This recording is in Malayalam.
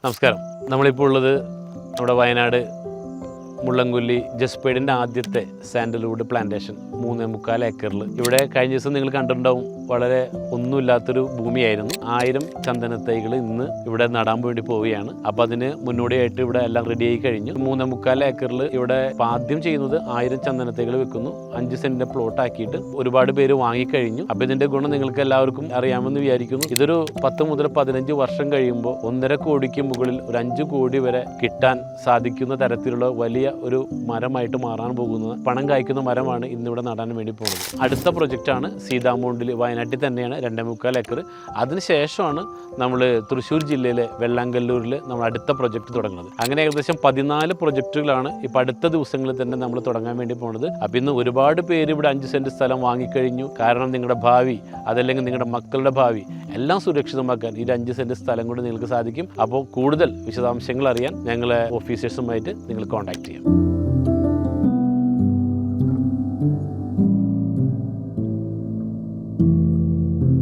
നമസ്കാരം. നമ്മളിപ്പോൾ ഉള്ളത് നമ്മുടെ വയനാട് മുള്ളൻകൊല്ലി ജസ്പേഡിൻ്റെ ആദ്യത്തെ സാൻഡൽവുഡ് പ്ലാന്റേഷൻ 3.25 ഏക്കറിൽ. ഇവിടെ കഴിഞ്ഞ ദിവസം നിങ്ങൾ കണ്ടിട്ടുണ്ടാവും, വളരെ ഒന്നുമില്ലാത്തൊരു ഭൂമിയായിരുന്നു. 1000 ചന്ദനത്തൈകൾ ഇന്ന് ഇവിടെ നടാൻ വേണ്ടി പോവുകയാണ്. അപ്പോൾ അതിന് മുന്നോടിയായിട്ട് ഇവിടെ എല്ലാം റെഡി ആയി കഴിഞ്ഞു. 3.25 ഏക്കറിൽ ഇവിടെ ആദ്യം ചെയ്യുന്നത് 1000 ചന്ദനത്തൈകൾ വെക്കുന്നു. 5 സെന്റിന്റെ പ്ലോട്ട് ആക്കിയിട്ട് ഒരുപാട് പേര് വാങ്ങിക്കഴിഞ്ഞു. അപ്പോൾ ഇതിന്റെ ഗുണം നിങ്ങൾക്ക് എല്ലാവർക്കും അറിയാമെന്ന് വിചാരിക്കുന്നു. ഇതൊരു 10 മുതൽ 15 വർഷം കഴിയുമ്പോൾ 1.5 കോടിക്ക് മുകളിൽ ഒരു 5 കോടി വരെ കിട്ടാൻ സാധിക്കുന്ന തരത്തിലുള്ള വലിയ ഒരു മരമായിട്ട് മാറാൻ പോകുന്ന പണം കായ്ക്കുന്ന മരമാണ് ഇന്നിവിടെ നടാൻ വേണ്ടി പോകുന്നത്. അടുത്ത പ്രൊജക്റ്റാണ് സീതാമൗണ്ടിൽ, വയനാട്ടിൽ തന്നെയാണ്, 2.25 ഏക്കർ. അതിനുശേഷമാണ് നമ്മൾ തൃശ്ശൂർ ജില്ലയിലെ വെള്ളാങ്കല്ലൂരിൽ നമ്മൾ അടുത്ത പ്രൊജക്റ്റ് തുടങ്ങുന്നത്. അങ്ങനെ ഏകദേശം 14 പ്രൊജക്റ്റുകളാണ് ഇപ്പോൾ അടുത്ത ദിവസങ്ങളിൽ തന്നെ നമ്മൾ തുടങ്ങാൻ വേണ്ടി പോകുന്നത്. അപ്പോൾ ഇന്ന് ഒരുപാട് പേര് ഇവിടെ 5 സെന്റ് സ്ഥലം വാങ്ങിക്കഴിഞ്ഞു. കാരണം നിങ്ങളുടെ ഭാവി, അതല്ലെങ്കിൽ നിങ്ങളുടെ മക്കളുടെ ഭാവി എല്ലാം സുരക്ഷിതമാക്കാൻ ഈ 5 സെന്റ് സ്ഥലം കൊണ്ട് നിങ്ങൾക്ക് സാധിക്കും. അപ്പോൾ കൂടുതൽ വിശദാംശങ്ങൾ അറിയാൻ ഞങ്ങളെ ഓഫീസേഴ്സുമായിട്ട് നിങ്ങൾ കോൺടാക്ട് ചെയ്യാം.